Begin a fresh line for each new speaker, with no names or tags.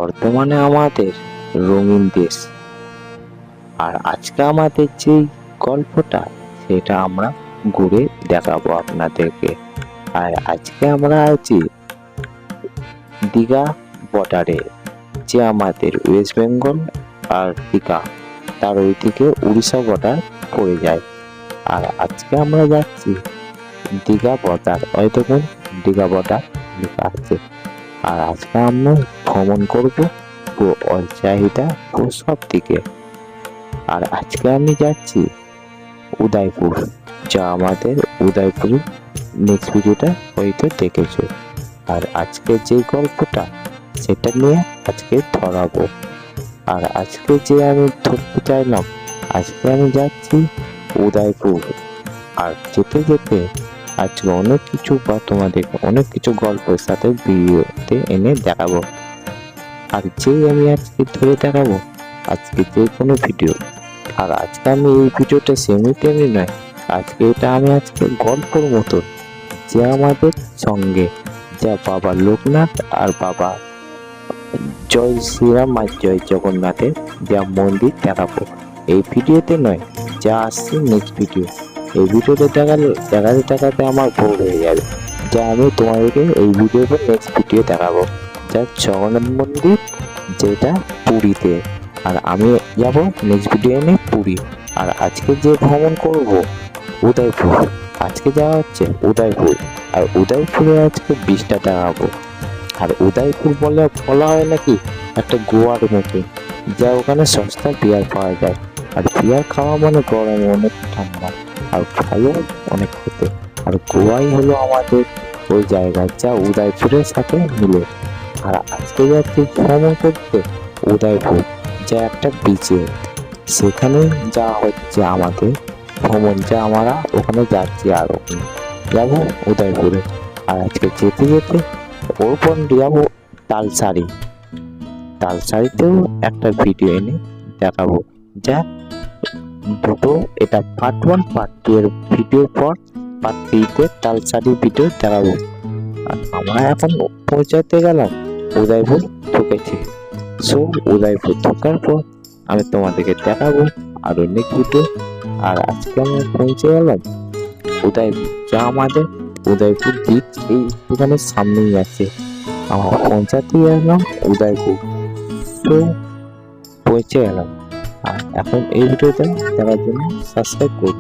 বর্তমানে আমাদের রঙিন দেশ। আর আজকে আমাদের যে গল্পটা সেটা আমরা ঘুরে দেখাবো আপনাদেরকে। আর আজকে আমরা আছি দীঘা বর্ডারে, যে আমাদের ওয়েস্ট বেঙ্গল আর দীঘা তার ওইদিকে উড়িষ্যা বর্ডার পড়ে যায়। আর আজকে আমরা যাচ্ছি দীঘা বর্ডার, ওই দেখুন দীঘা বর্ডার লেখা আছে। আর আজকে আমরা ভ্রমণ করবো অযোধ্যা সব দিকে। আর আজকে আমি যাচ্ছি উদয়পুর, যা আমাদের উদয়পুর নেক্সট ভিডিওটা হয়তো দেখেছো। আর আজকে যে গল্পটা সেটা নিয়ে আজকে ধরাবো। আর আজকে যে আমি ধরতে চাইলাম, আজকে আমি যাচ্ছি উদয়পুর। আর যেতে যেতে আজকে অনেক কিছু বা তোমাদের অনেক কিছু গল্পের সাথে ভিডিওতে এনে দেখাবো। আর যেই আমি আজকে ধরে দেখাবো আজকে যে কোনো ভিডিও। আর আজকে আমি এই ভিডিওটা সেমি নয়, আজকে এটা আমি আজকে গল্পর মতো, যে আমাদের সঙ্গে যা বাবা লোকনাথ আর বাবা জয় শ্রীরাম আর জয় জগন্নাথের যা মন্দির দেখাবো এই ভিডিওতে নয়, যা আসছে নেক্সট ভিডিও। এই ভিডিওতে দেখাতে আমার ভোর হয়ে যাবে, যা আমি তোমাদেরকে এই ভিডিওতে নেক্সট ভিডিও দেখাবো, যা জগন্নাথ মন্দির যেটা পুরীতে। আর আমি যাব নেক্সট ভিডিও নিয়ে পুরী। আর আজকে যে ভ্রমণ করব উদয়পুর, আজকে যাওয়া হচ্ছে উদয়পুর। আর উদয়পুরে আজকে বীজটা দেখাবো। আর উদয়পুর বলা হয় নাকি একটা গোয়ার মতো, যা ওখানে সস্তা বিয়ার পাওয়া যায়। আর বিয়ার খাওয়া মানে গরমে অনেক ঠান্ডা আর ভালো অনেক খেতে। আর গোয়াই হলো আমাদের ওই জায়গা যা উদয়পুরের সাথে মিলে। আর আজকে যাচ্ছি ভ্রমণ করতে উদয়পুর, যা একটা বিচে। সেখানে যা হচ্ছে আমাদের ভ্রমণ, যা আমরা ওখানে যাচ্ছি। আর ওখানে যাবো উদয়পুরে। আর আজকে যেতে যেতে ওরপর যাবো তালসারিতেও একটা ভিডিও এনে দেখাবো, যা দুটো, এটা পার্ট 1 পার্ট 2 এর ভিডিওর পর পার্ট 3-তে তালসারি ভিডিও দেখাবো। আর আমরা এখন পৌঁছাতে গেলাম উদয়পুর ঢুকেছি। সো উদয়পুর ঢোকার পর আমি তোমাদেরকে দেখাবো আর অনেক ভিডিও। আর আজকে আমি পৌঁছে গেলাম উদয়পুর, যা আমাদের উদয়পুর দ্বীপ এই দোকানের সামনেই আছে। আমরা পৌঁছাতে গেলাম উদয়পুর, তো পৌঁছে গেলাম। আর এখন এই ভিডিওটা দেখার জন্য সাবস্ক্রাইব করুন।